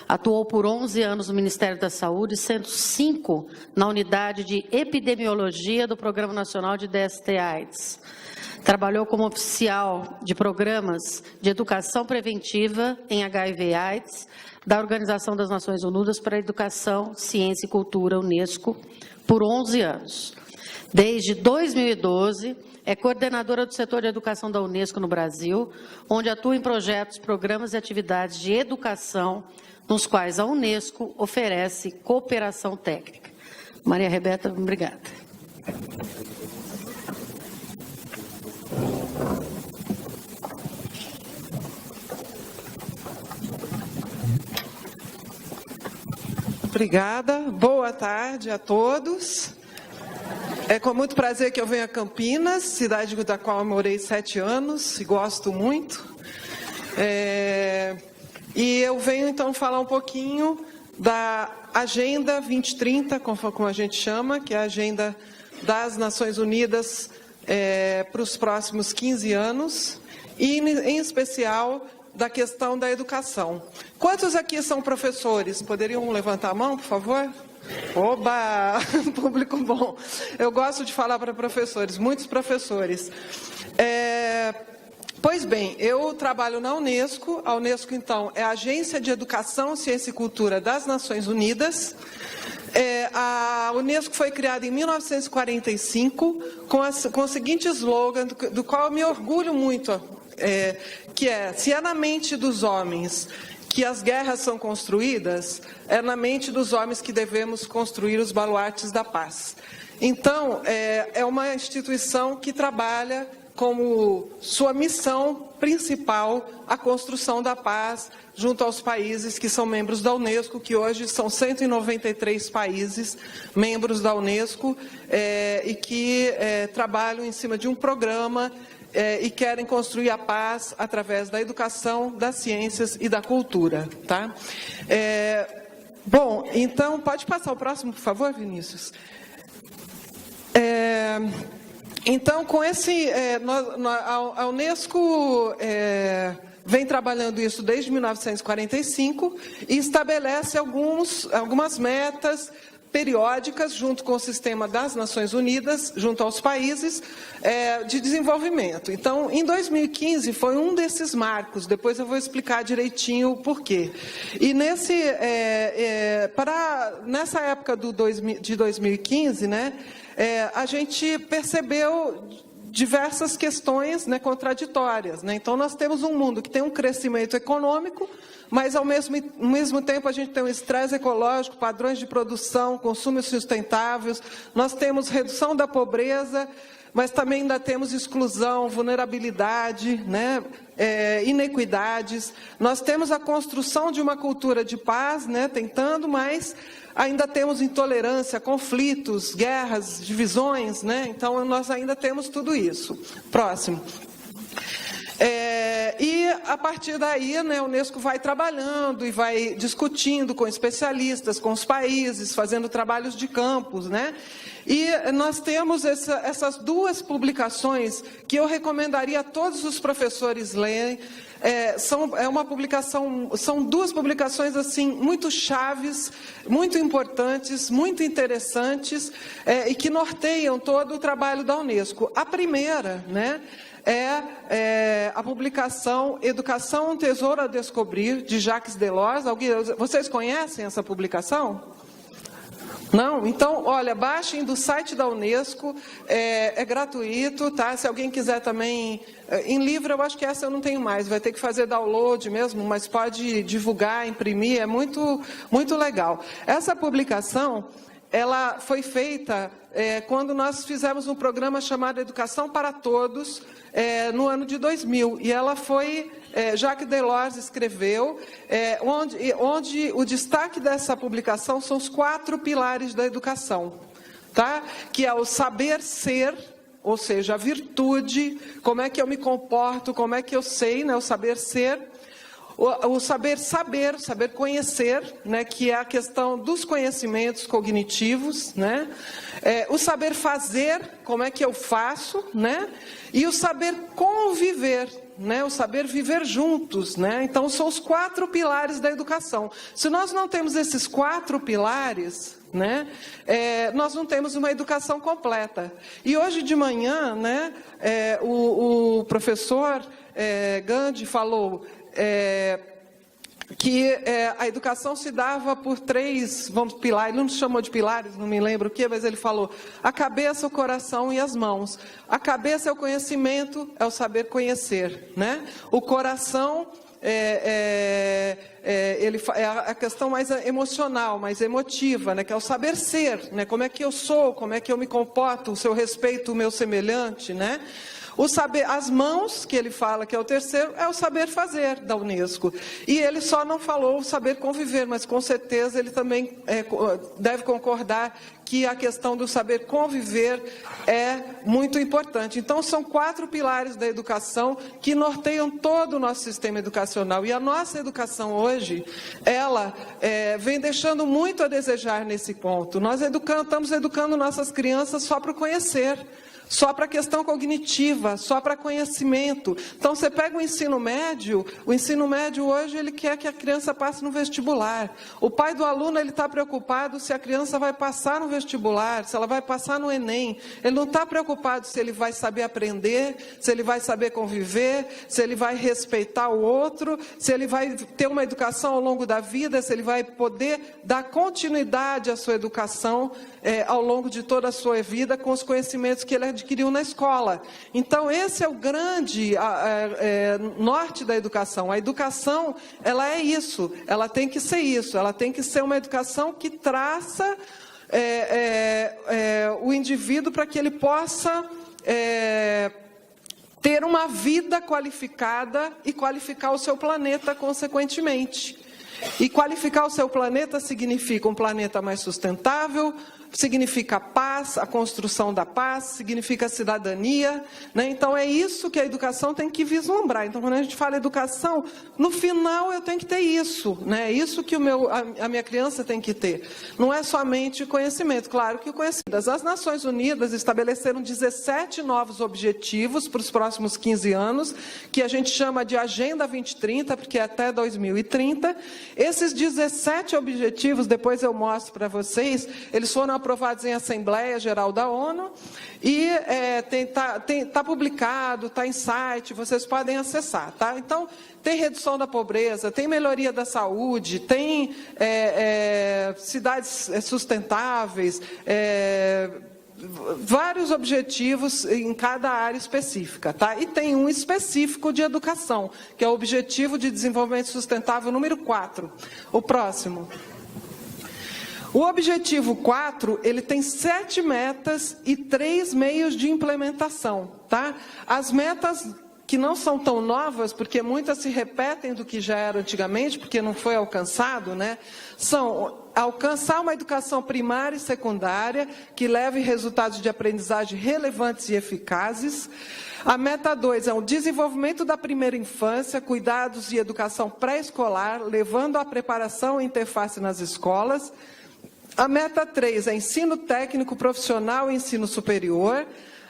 Atuou por 11 anos no Ministério da Saúde, sendo 5 na unidade de epidemiologia do Programa Nacional de DST-AIDS. Trabalhou como oficial de programas de educação preventiva em HIV/AIDS da Organização das Nações Unidas para a Educação, Ciência e Cultura, Unesco, por 11 anos. Desde 2012, é coordenadora do setor de educação da Unesco no Brasil, onde atua em projetos, programas e atividades de educação, nos quais a Unesco oferece cooperação técnica. Maria Rebeca, obrigada. Obrigada. Boa tarde a todos. É com muito prazer que eu venho a Campinas, cidade da qual eu morei 7 anos e gosto muito. E eu venho, então, falar um pouquinho da Agenda 2030, como a gente chama, que é a Agenda das Nações Unidas para os próximos 15 anos, e, em especial, da questão da educação. Quantos aqui são professores? Poderiam levantar a mão, por favor? Oba! Público bom. Eu gosto de falar para professores, muitos professores. Pois bem, eu trabalho na Unesco. A Unesco, então, é a Agência de Educação, Ciência e Cultura das Nações Unidas. A Unesco foi criada em 1945 com o seguinte slogan, do qual eu me orgulho muito, que é: se é na mente dos homens que as guerras são construídas, é na mente dos homens que devemos construir os baluartes da paz. Então, é uma instituição que trabalha como sua missão principal a construção da paz junto aos países que são membros da Unesco, que hoje são 193 países membros da Unesco, e que trabalham em cima de um programa e querem construir a paz através da educação, das ciências e da cultura. Tá? Bom, então, pode passar o próximo, por favor, Vinícius? Então, com esse... a Unesco vem trabalhando isso desde 1945 e estabelece algumas metas periódicas, junto com o sistema das Nações Unidas, junto aos países, de desenvolvimento. Então, em 2015, foi um desses marcos, depois eu vou explicar direitinho o porquê. E nessa época de 2015, né, a gente percebeu diversas questões, né, contraditórias. Né? Então, nós temos um mundo que tem um crescimento econômico, mas, ao mesmo tempo, a gente tem um estresse ecológico, padrões de produção, consumos sustentáveis, nós temos redução da pobreza, mas também ainda temos exclusão, vulnerabilidade, né, inequidades. Nós temos a construção de uma cultura de paz, né, tentando, mas ainda temos intolerância, conflitos, guerras, divisões, né? Então, nós ainda temos tudo isso. Próximo. E, a partir daí, né, a Unesco vai trabalhando e vai discutindo com especialistas, com os países, fazendo trabalhos de campos, né? E nós temos essas duas publicações que eu recomendaria a todos os professores lerem. São duas publicações assim muito chaves, muito importantes, muito interessantes, e que norteiam todo o trabalho da Unesco. A primeira, né, é a publicação Educação, um Tesouro a Descobrir, de Jacques Delors. Vocês conhecem essa publicação? Não? Então, olha, baixem do site da Unesco, é gratuito, tá? Se alguém quiser também, em livro, eu acho que essa eu não tenho mais, vai ter que fazer download mesmo, mas pode divulgar, imprimir, é muito, muito legal. Essa publicação, ela foi feita quando nós fizemos um programa chamado Educação para Todos, no ano de 2000, e ela foi... Jacques Delors escreveu, onde o destaque dessa publicação são os 4 pilares da educação, tá? Que é o saber ser, ou seja, a virtude, como é que eu me comporto, como é que eu sei, né, o saber ser, o saber saber, saber conhecer, né, que é a questão dos conhecimentos cognitivos, né? O saber fazer, como é que eu faço, né? E o saber conviver, né? O saber viver juntos, né? Então, são os 4 pilares da educação. Se nós não temos esses 4 pilares, né, nós não temos uma educação completa. E hoje de manhã, né, o professor Gandhi falou que a educação se dava por 3 pilares, ele não chamou de pilares, não me lembro o que, mas ele falou a cabeça, o coração e as mãos. A cabeça é o conhecimento, é o saber conhecer, né? O coração é a questão mais emocional, mais emotiva, né? Que é o saber ser, né? Como é que eu sou, como é que eu me comporto, o seu respeito, o meu semelhante, né? O saber, as mãos, que ele fala que é o terceiro, é o saber fazer da Unesco. E ele só não falou o saber conviver, mas com certeza ele também deve concordar que a questão do saber conviver é muito importante. Então, são 4 pilares da educação que norteiam todo o nosso sistema educacional. E a nossa educação hoje, ela vem deixando muito a desejar nesse ponto. Nós estamos educando nossas crianças só para o conhecer, só para a questão cognitiva, só para conhecimento. Então, você pega o ensino médio hoje, ele quer que a criança passe no vestibular. O pai do aluno, ele está preocupado se a criança vai passar no vestibular, se ela vai passar no Enem. Ele não está preocupado se ele vai saber aprender, se ele vai saber conviver, se ele vai respeitar o outro, se ele vai ter uma educação ao longo da vida, se ele vai poder dar continuidade à sua educação ao longo de toda a sua vida com os conhecimentos que ele adquiriu na escola. Então, esse é o grande norte da educação. A educação, ela é isso, ela tem que ser isso, ela tem que ser uma educação que traça o indivíduo para que ele possa ter uma vida qualificada e qualificar o seu planeta consequentemente. E qualificar o seu planeta significa um planeta mais sustentável, significa paz, a construção da paz, significa cidadania, né? Então, é isso que a educação tem que vislumbrar. Então, quando a gente fala educação, no final eu tenho que ter isso, né? Isso que a minha criança tem que ter. Não é somente conhecimento, claro que o conhecimento. As Nações Unidas estabeleceram 17 novos objetivos para os próximos 15 anos, que a gente chama de Agenda 2030, porque é até 2030. Esses 17 objetivos, depois eu mostro para vocês, eles foram aprovados em Assembleia Geral da ONU e está publicado, está em site, vocês podem acessar, tá? Então, tem redução da pobreza, tem melhoria da saúde, tem cidades sustentáveis, vários objetivos em cada área específica, tá? E tem um específico de educação, que é o Objetivo de Desenvolvimento Sustentável número 4. O próximo. O objetivo 4, ele tem 7 metas e 3 meios de implementação, tá? As metas que não são tão novas, porque muitas se repetem do que já era antigamente, porque não foi alcançado, né? São alcançar uma educação primária e secundária que leve resultados de aprendizagem relevantes e eficazes. A meta 2 é o desenvolvimento da primeira infância, cuidados e educação pré-escolar, levando à preparação e interface nas escolas. A meta 3 é ensino técnico profissional e ensino superior.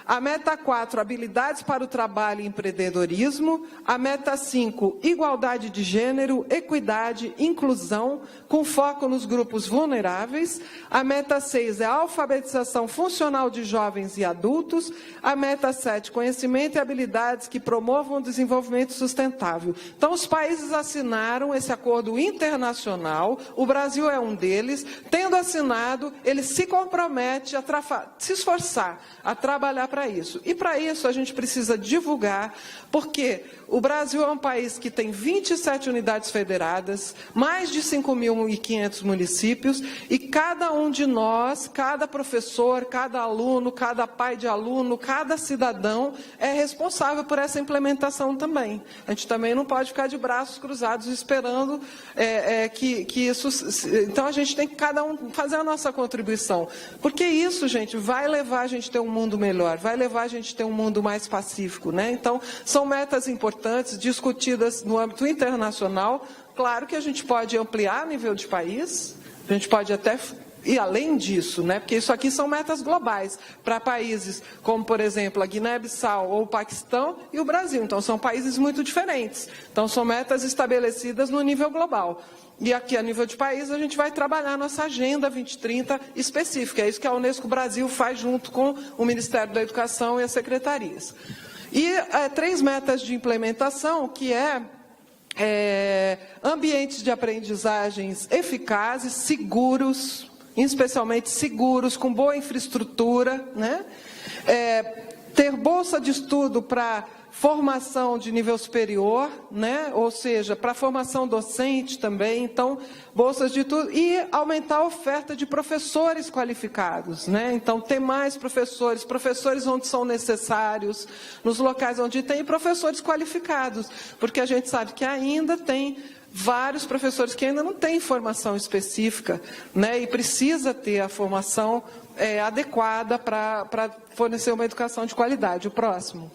A meta 4, habilidades para o trabalho e empreendedorismo. A meta 5, igualdade de gênero, equidade, inclusão, com foco nos grupos vulneráveis. A meta 6 é a alfabetização funcional de jovens e adultos. A meta 7, conhecimento e habilidades que promovam o desenvolvimento sustentável. Então, os países assinaram esse acordo internacional, o Brasil é um deles. Tendo assinado, ele se compromete a se esforçar, a trabalhar para isso. E para isso a gente precisa divulgar, porque o Brasil é um país que tem 27 unidades federadas, mais de 5.500 municípios, e cada um de nós, cada professor, cada aluno, cada pai de aluno, cada cidadão é responsável por essa implementação também. A gente também não pode ficar de braços cruzados esperando que isso... Então, a gente tem que cada um fazer a nossa contribuição. Porque isso, gente, vai levar a gente a ter um mundo melhor, vai levar a gente a ter um mundo mais pacífico, né? Então, são metas importantes, discutidas no âmbito internacional. Claro que a gente pode ampliar a nível de país, a gente pode até E além disso, né, porque isso aqui são metas globais, para países como, por exemplo, a Guiné-Bissau ou o Paquistão e o Brasil. Então, são países muito diferentes. Então, são metas estabelecidas no nível global. E aqui, a nível de país, a gente vai trabalhar a nossa Agenda 2030 específica. É isso que a Unesco Brasil faz junto com o Ministério da Educação e as secretarias. E 3 metas de implementação, que ambientes de aprendizagens eficazes, seguros, especialmente seguros, com boa infraestrutura, né? Ter bolsa de estudo para formação de nível superior, né? Ou seja, para formação docente também, então, bolsas de tudo, e aumentar a oferta de professores qualificados, né? Então, ter mais professores onde são necessários, nos locais onde tem, professores qualificados, porque a gente sabe que ainda tem vários professores que ainda não têm formação específica, né? E precisa ter a formação adequada para fornecer uma educação de qualidade. O próximo.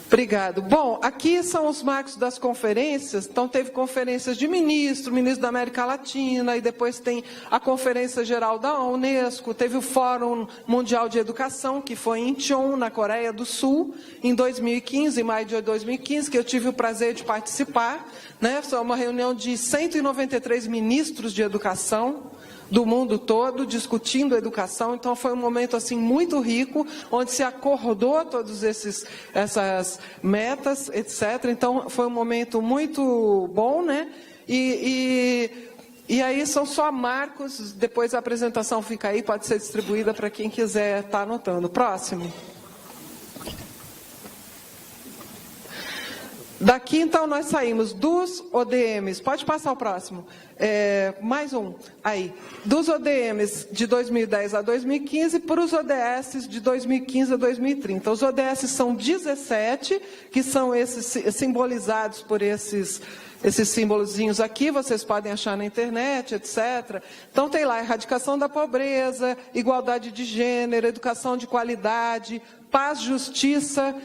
Obrigado. Bom, aqui são os marcos das conferências. Então, teve conferências de ministro da América Latina, e depois tem a Conferência Geral da Unesco, teve o Fórum Mundial de Educação, que foi em Incheon, na Coreia do Sul, em 2015, em maio de 2015, que eu tive o prazer de participar, né? Foi uma reunião de 193 ministros de educação do mundo todo, discutindo educação. Então, foi um momento assim muito rico, onde se acordou todas essas metas, etc. Então, foi um momento muito bom, né? E aí são só marcos, depois a apresentação fica aí, pode ser distribuída para quem quiser estar anotando. Próximo. Daqui, então, nós saímos dos ODMs, pode passar o próximo, mais um, aí, dos ODMs de 2010 a 2015 para os ODS de 2015 a 2030. Os ODS são 17, que são esses simbolizados por esses símbolozinhos aqui, vocês podem achar na internet, etc. Então, tem lá erradicação da pobreza, igualdade de gênero, educação de qualidade, paz, justiça,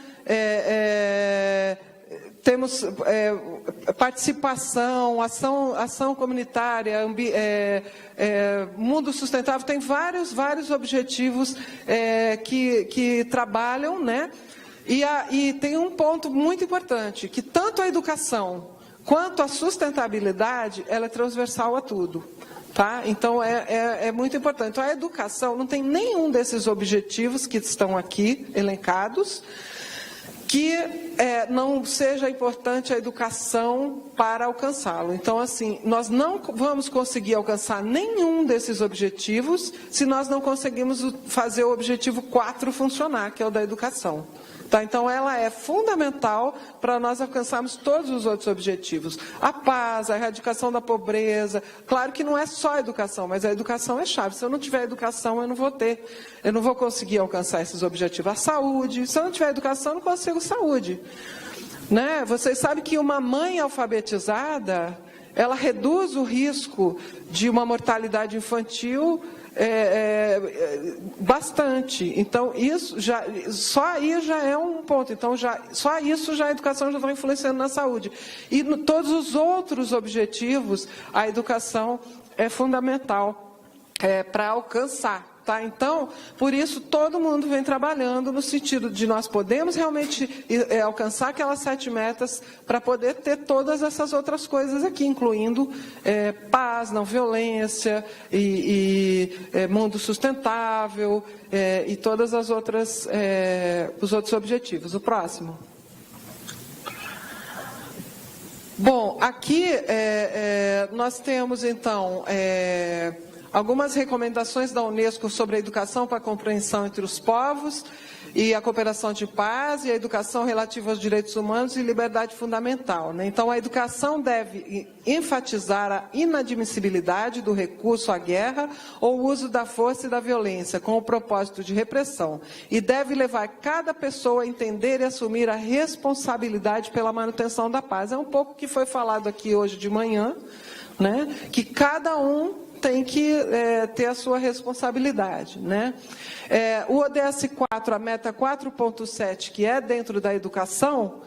temos participação, ação comunitária, mundo sustentável, tem vários objetivos que trabalham, né? E tem um ponto muito importante, que tanto a educação quanto a sustentabilidade, ela é transversal a tudo. Tá? Então, é muito importante. Então, a educação não tem nenhum desses objetivos que estão aqui elencados, que não seja importante a educação para alcançá-lo. Então, assim, nós não vamos conseguir alcançar nenhum desses objetivos se nós não conseguirmos fazer o objetivo 4 funcionar, que é o da educação. Tá? Então, ela é fundamental para nós alcançarmos todos os outros objetivos. A paz, a erradicação da pobreza. Claro que não é só a educação, mas a educação é chave. Se eu não tiver educação, eu não vou conseguir alcançar esses objetivos. A saúde, se eu não tiver educação, eu não consigo saúde. Né? Vocês sabem que uma mãe alfabetizada, ela reduz o risco de uma mortalidade infantil bastante. Então, só aí já é um ponto. Então, só isso a educação já está influenciando na saúde. E todos os outros objetivos, a educação é fundamental para alcançar. Tá? Então, por isso, todo mundo vem trabalhando no sentido de nós podemos realmente alcançar aquelas 7 metas para poder ter todas essas outras coisas aqui, incluindo paz, não violência, mundo sustentável, e todas as outras, os outros objetivos. O próximo. Bom, aqui nós temos, então, algumas recomendações da Unesco sobre a educação para a compreensão entre os povos e a cooperação de paz e a educação relativa aos direitos humanos e liberdade fundamental. Né? Então, a educação deve enfatizar a inadmissibilidade do recurso à guerra ou uso da força e da violência com o propósito de repressão e deve levar cada pessoa a entender e assumir a responsabilidade pela manutenção da paz. É um pouco que foi falado aqui hoje de manhã, né? Que cada um tem que ter a sua responsabilidade. Né? O ODS 4, a meta 4.7, que é dentro da educação,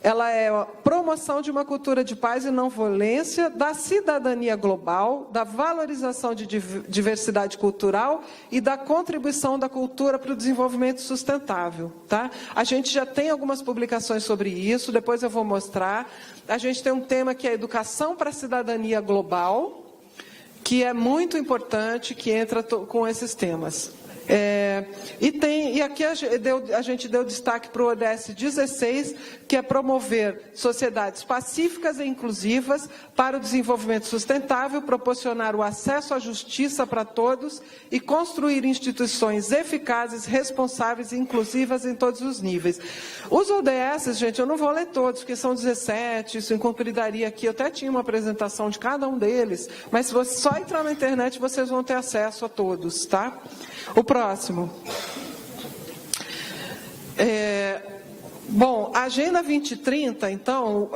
ela é a promoção de uma cultura de paz e não violência, da cidadania global, da valorização de diversidade cultural e da contribuição da cultura para o desenvolvimento sustentável. Tá? A gente já tem algumas publicações sobre isso, depois eu vou mostrar. A gente tem um tema que é educação para a cidadania global, que é muito importante, que entra com esses temas. E aqui a gente deu destaque para o ODS 16, que é promover sociedades pacíficas e inclusivas para o desenvolvimento sustentável, proporcionar o acesso à justiça para todos e construir instituições eficazes, responsáveis e inclusivas em todos os níveis. Os ODS, gente, eu não vou ler todos, porque são 17, isso incumpridariria aqui, eu até tinha uma apresentação de cada um deles, mas se você só entrar na internet, vocês vão ter acesso a todos, tá? O próximo. Bom, a Agenda 2030, então,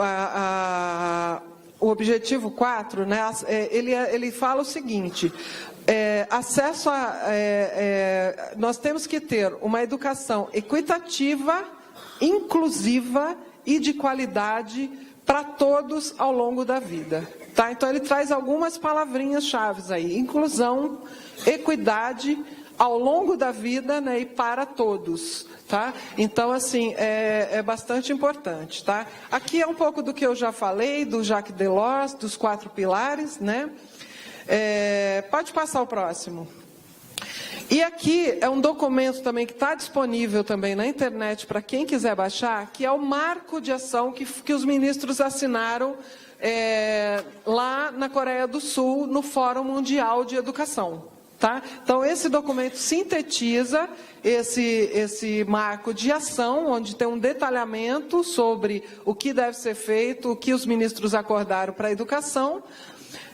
o objetivo 4, né, ele fala o seguinte, acesso nós temos que ter uma educação equitativa, inclusiva e de qualidade para todos ao longo da vida. Tá? Então, ele traz algumas palavrinhas-chave aí, inclusão, equidade, ao longo da vida, né, e para todos, tá? Então, assim, é bastante importante, tá? Aqui é um pouco do que eu já falei, do Jacques Delors, dos 4 pilares, né? Pode passar o próximo. E aqui é um documento também que está disponível também na internet para quem quiser baixar, que é o marco de ação que os ministros assinaram lá na Coreia do Sul, no Fórum Mundial de Educação. Tá? Então, esse documento sintetiza esse marco de ação, onde tem um detalhamento sobre o que deve ser feito, o que os ministros acordaram para a educação.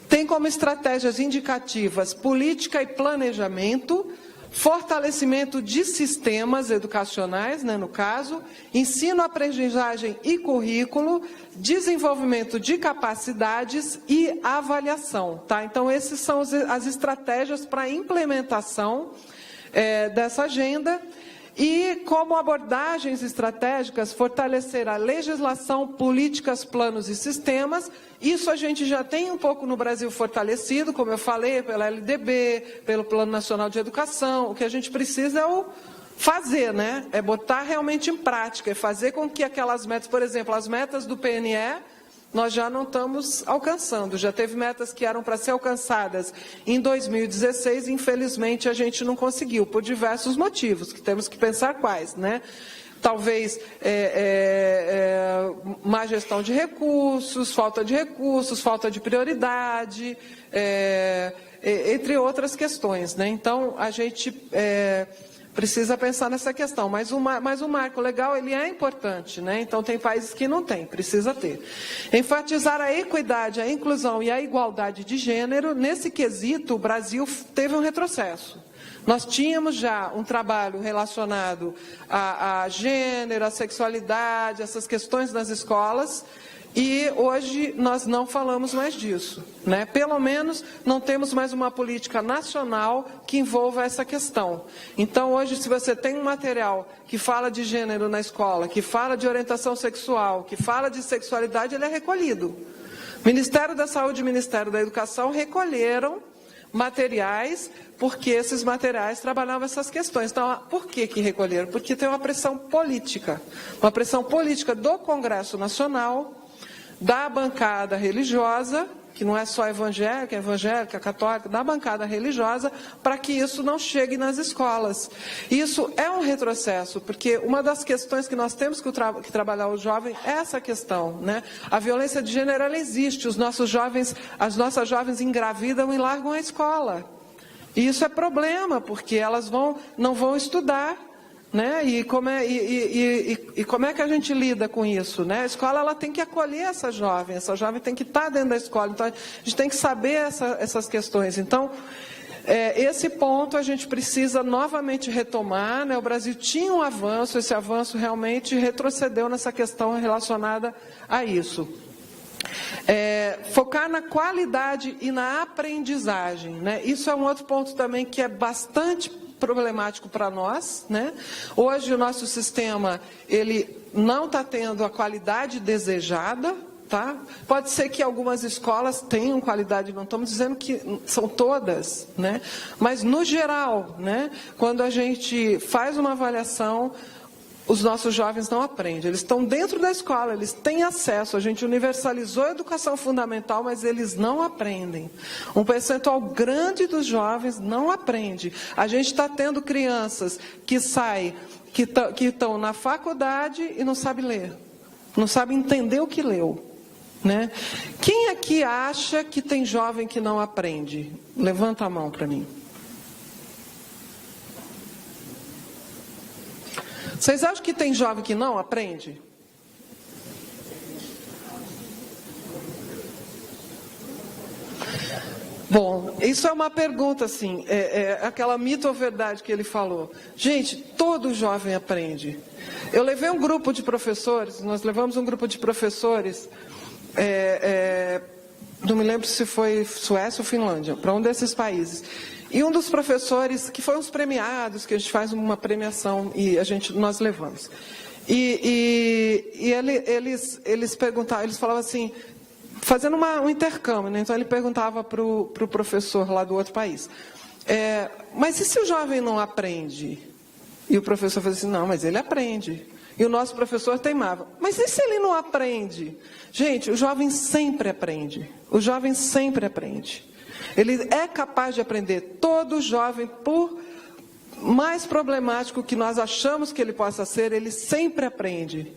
Tem como estratégias indicativas política e planejamento, fortalecimento de sistemas educacionais, né, no caso, ensino, aprendizagem e currículo, desenvolvimento de capacidades e avaliação. Tá? Então, essas são as estratégias para a implementação dessa agenda. E, como abordagens estratégicas, fortalecer a legislação, políticas, planos e sistemas. Isso a gente já tem um pouco no Brasil fortalecido, como eu falei, pela LDB, pelo Plano Nacional de Educação. O que a gente precisa é o fazer, né? É botar realmente em prática, é fazer com que aquelas metas, por exemplo, as metas do PNE, nós já não estamos alcançando. Já teve metas que eram para ser alcançadas em 2016, infelizmente a gente não conseguiu, por diversos motivos, que temos que pensar quais, né? Talvez má gestão de recursos, falta de prioridade, entre outras questões, né? Então, a gente precisa pensar nessa questão, mas o marco legal, ele é importante, né? Então, tem países que não tem, precisa ter. Enfatizar a equidade, a inclusão e a igualdade de gênero, nesse quesito, o Brasil teve um retrocesso. Nós tínhamos já um trabalho relacionado a gênero, a sexualidade, essas questões nas escolas, e hoje nós não falamos mais disso, né? Pelo menos não temos mais uma política nacional que envolva essa questão. Então, hoje, se você tem um material que fala de gênero na escola, que fala de orientação sexual, que fala de sexualidade, ele é recolhido. Ministério da Saúde e Ministério da Educação recolheram materiais, porque esses materiais trabalhavam essas questões. Então, por que recolheram? Porque tem uma pressão política do Congresso Nacional, da bancada religiosa, que não é só evangélica, católica, da bancada religiosa, para que isso não chegue nas escolas. Isso é um retrocesso, porque uma das questões que nós temos que trabalhar os jovens é essa questão, né? A violência de gênero, ela existe, as nossas jovens engravidam e largam a escola. E isso é problema, porque elas não vão estudar, né? E como é que a gente lida com isso, né? A escola, ela tem que acolher essa jovem tem que estar dentro da escola, então a gente tem que saber essas questões. Então, esse ponto a gente precisa novamente retomar, né? O Brasil tinha um avanço, esse avanço realmente retrocedeu nessa questão relacionada a isso. Focar na qualidade e na aprendizagem, né? Isso é um outro ponto também que é bastante problemático para nós, né? Hoje o nosso sistema, ele não está tendo a qualidade desejada, tá? Pode ser que algumas escolas tenham qualidade, não estamos dizendo que são todas, né? Mas no geral, né? Quando a gente faz uma avaliação, os nossos jovens não aprendem. Eles estão dentro da escola, eles têm acesso. A gente universalizou a educação fundamental, mas eles não aprendem. Um percentual grande dos jovens não aprende. A gente está tendo crianças que saem, que estão na faculdade e não sabem ler. Não sabem entender o que leu, né? Quem aqui acha que tem jovem que não aprende? Levanta a mão para mim. Vocês acham que tem jovem que não aprende? Bom, isso é uma pergunta, assim, aquela mito ou verdade que ele falou. Gente, todo jovem aprende. Eu levei um grupo de professores, nós levamos um grupo de professores, não me lembro se foi Suécia ou Finlândia, para um desses países. E um dos professores, que foi uns premiados, que a gente faz uma premiação e nós levamos. Eles perguntavam, eles falavam assim, fazendo um intercâmbio, né? Então ele perguntava para o professor lá do outro país, mas e se o jovem não aprende? E o professor falou assim, não, mas ele aprende. E o nosso professor teimava, mas e se ele não aprende? Gente, o jovem sempre aprende. O jovem sempre aprende. Ele é capaz de aprender. Todo jovem, por mais problemático que nós achamos que ele possa ser, ele sempre aprende,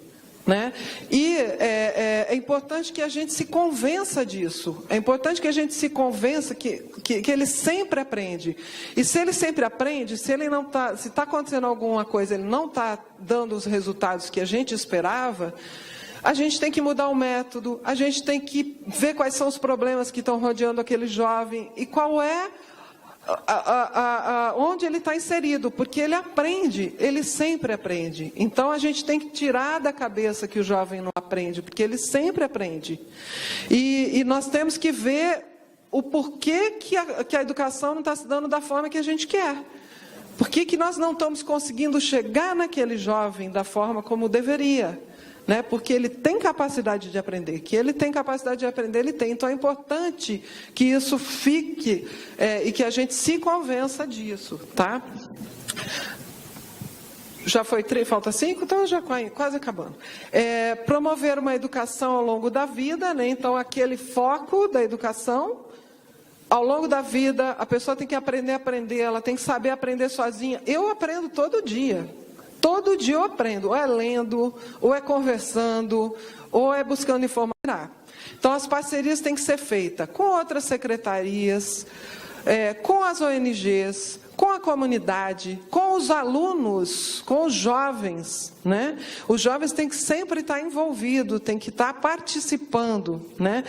né? E é importante que a gente se convença disso. É importante que a gente se convença que ele sempre aprende. E se ele sempre aprende, se está acontecendo alguma coisa, ele não está dando os resultados que a gente esperava, a gente tem que mudar o método, a gente tem que ver quais são os problemas que estão rodeando aquele jovem e qual é onde ele está inserido, porque ele aprende, ele sempre aprende. Então a gente tem que tirar da cabeça que o jovem não aprende, porque ele sempre aprende. E nós temos que ver o porquê que a educação não está se dando da forma que a gente quer. Por que nós não estamos conseguindo chegar naquele jovem da forma como deveria? Né? Porque ele tem capacidade de aprender, que ele tem capacidade de aprender, ele tem. Então é importante que isso fique e que a gente se convença disso, tá? Já foi 3, falta 5, então já quase acabando. Promover uma educação ao longo da vida, né? Então aquele foco da educação. Ao longo da vida, a pessoa tem que aprender a aprender, ela tem que saber aprender sozinha. Eu aprendo todo dia. Todo dia eu aprendo, ou é lendo, ou é conversando, ou é buscando informação. Então, as parcerias têm que ser feitas com outras secretarias, com as ONGs, com a comunidade, com os alunos, com os jovens, né? Os jovens têm que sempre estar envolvidos, têm que estar participando, né?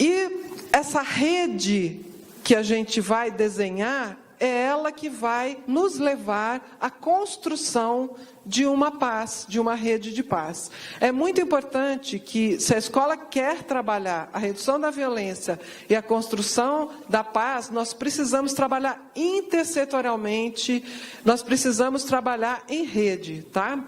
E essa rede que a gente vai desenhar, é ela que vai nos levar à construção de uma paz, de uma rede de paz. É muito importante que, se a escola quer trabalhar a redução da violência e a construção da paz, nós precisamos trabalhar intersetorialmente, nós precisamos trabalhar em rede, tá?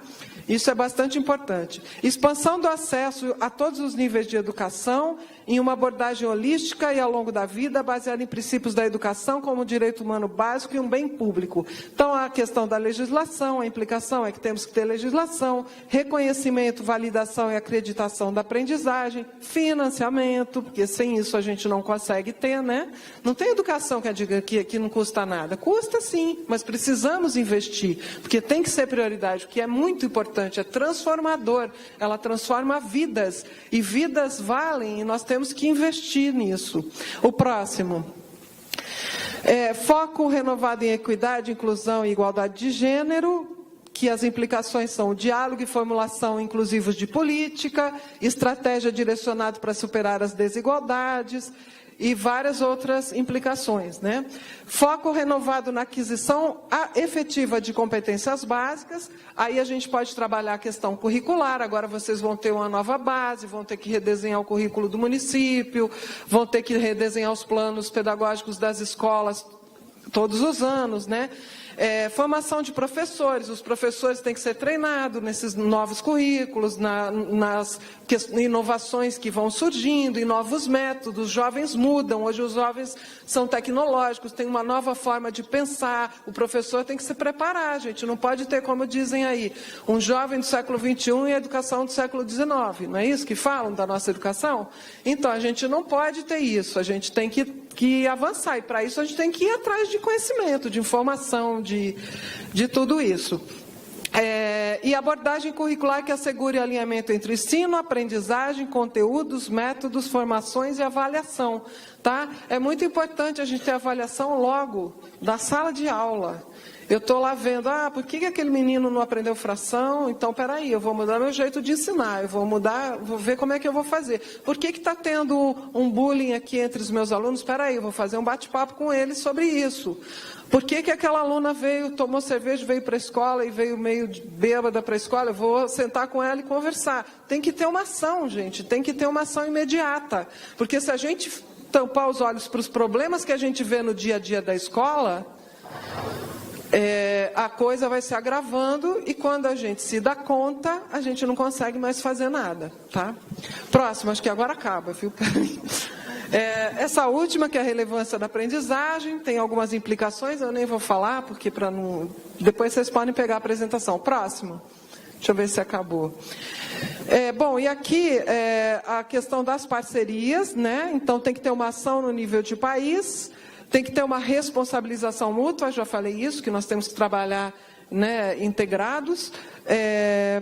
Isso é bastante importante. Expansão do acesso a todos os níveis de educação, em uma abordagem holística e ao longo da vida, baseada em princípios da educação como um direito humano básico e um bem público. Então, a questão da legislação, a implicação é que temos que ter legislação, reconhecimento, validação e acreditação da aprendizagem, financiamento, porque sem isso a gente não consegue ter, né? Não tem educação que diga que não custa nada. Custa sim, mas precisamos investir, porque tem que ser prioridade, o que é muito importante, é transformador, ela transforma vidas, e vidas valem, e nós temos que investir nisso. O próximo. Foco renovado em equidade, inclusão e igualdade de gênero, que as implicações são o diálogo e formulação inclusivos de política, estratégia direcionada para superar as desigualdades e várias outras implicações, né? Foco renovado na aquisição efetiva de competências básicas, aí a gente pode trabalhar a questão curricular, agora vocês vão ter uma nova base, vão ter que redesenhar o currículo do município, vão ter que redesenhar os planos pedagógicos das escolas todos os anos, né? Formação de professores, os professores têm que ser treinados nesses novos currículos, nas inovações que vão surgindo, em novos métodos, os jovens mudam, hoje os jovens são tecnológicos, tem uma nova forma de pensar, o professor tem que se preparar, a gente não pode ter, como dizem aí, um jovem do século XXI e a educação do século XIX, não é isso que falam da nossa educação? Então, a gente não pode ter isso, a gente tem que avançar, e para isso a gente tem que ir atrás de conhecimento, de informação, de tudo isso. E abordagem curricular que assegure alinhamento entre ensino, aprendizagem, conteúdos, métodos, formações e avaliação. Tá? É muito importante a gente ter avaliação logo da sala de aula. Eu estou lá vendo, por que aquele menino não aprendeu fração? Então, peraí, eu vou mudar meu jeito de ensinar, eu vou ver como é que eu vou fazer. Por que está tendo um bullying aqui entre os meus alunos? Peraí, eu vou fazer um bate-papo com eles sobre isso. Por que aquela aluna tomou cerveja, veio para a escola e veio meio bêbada para a escola? Eu vou sentar com ela e conversar. Tem que ter uma ação, gente, tem que ter uma ação imediata. Porque se a gente tampar os olhos para os problemas que a gente vê no dia a dia da escola, a coisa vai se agravando e quando a gente se dá conta, a gente não consegue mais fazer nada. Tá? Próximo, acho que agora acaba, viu? Essa última, que é a relevância da aprendizagem, tem algumas implicações, eu nem vou falar, porque para não... Depois vocês podem pegar a apresentação. Próximo. Deixa eu ver se acabou. Bom, e aqui a questão das parcerias, né? Então tem que ter uma ação no nível de país, tem que ter uma responsabilização mútua, já falei isso, que nós temos que trabalhar, né, integrados,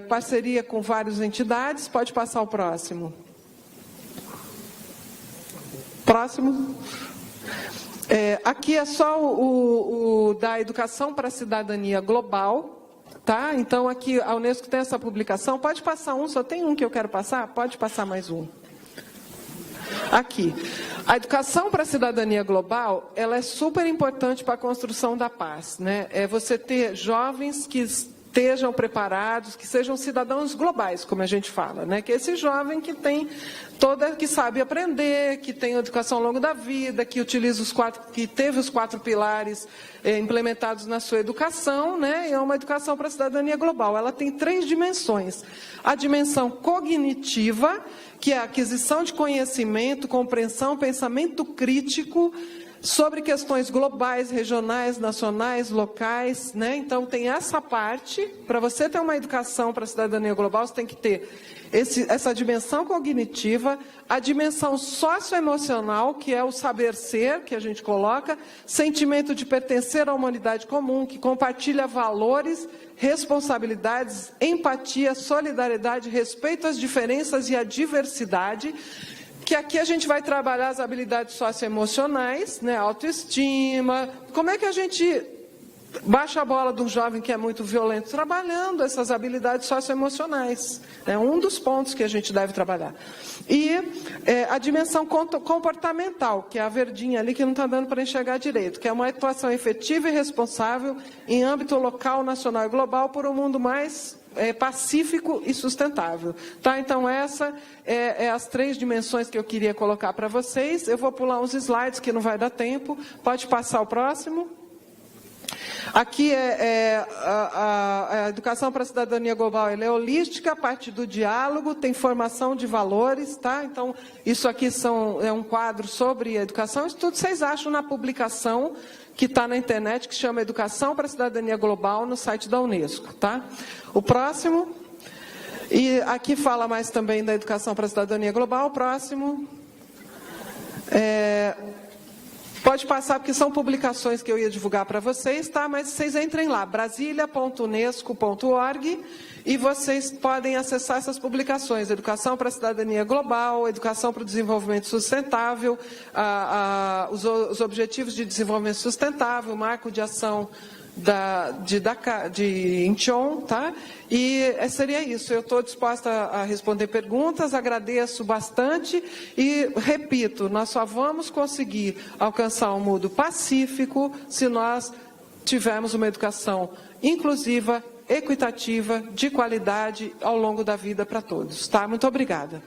parceria com várias entidades. Pode passar o próximo. Próximo. Aqui é só o da educação para a cidadania global, tá? Então aqui a Unesco tem essa publicação. Pode passar um, só tem um que eu quero passar? Pode passar mais um. Aqui. A educação para a cidadania global, ela é super importante para a construção da paz, né? Você ter jovens que estejam preparados, que sejam cidadãos globais, como a gente fala, né? Que é esse jovem que tem que sabe aprender, que tem educação ao longo da vida, que utiliza que teve os 4 pilares implementados na sua educação, né? E é uma educação para a cidadania global. Ela tem 3 dimensões. A dimensão cognitiva, que é a aquisição de conhecimento, compreensão, pensamento crítico sobre questões globais, regionais, nacionais, locais, né? Então tem essa parte. Para você ter uma educação para a cidadania global, você tem que ter essa dimensão cognitiva, a dimensão socioemocional, que é o saber ser, que a gente coloca, sentimento de pertencer à humanidade comum, que compartilha valores, responsabilidades, empatia, solidariedade, respeito às diferenças e à diversidade, que aqui a gente vai trabalhar as habilidades socioemocionais, né, autoestima. Como é que a gente baixa a bola de um jovem que é muito violento? Trabalhando essas habilidades socioemocionais. É um dos pontos que a gente deve trabalhar. E a dimensão comportamental, que é a verdinha ali que não está dando para enxergar direito, que é uma atuação efetiva e responsável em âmbito local, nacional e global por um mundo mais pacífico e sustentável. Tá? Então, essa é as 3 dimensões que eu queria colocar para vocês. Eu vou pular uns slides que não vai dar tempo. Pode passar o próximo. Aqui a educação para a cidadania global, ela é holística, a parte do diálogo, tem formação de valores, tá? Então, isso aqui é um quadro sobre a educação. Isso tudo vocês acham na publicação que está na internet, que chama Educação para a Cidadania Global, no site da Unesco, tá? O próximo. E aqui fala mais também da educação para a cidadania global. O próximo. Pode passar, porque são publicações que eu ia divulgar para vocês, tá? Mas vocês entrem lá, brasilia.unesco.org, e vocês podem acessar essas publicações. Educação para a Cidadania Global, Educação para o Desenvolvimento Sustentável, os Objetivos de Desenvolvimento Sustentável, o Marco de Ação de Incheon, tá? E seria isso. Eu estou disposta a responder perguntas, agradeço bastante e repito, nós só vamos conseguir alcançar um mundo pacífico se nós tivermos uma educação inclusiva, equitativa, de qualidade ao longo da vida para todos, tá? Muito obrigada.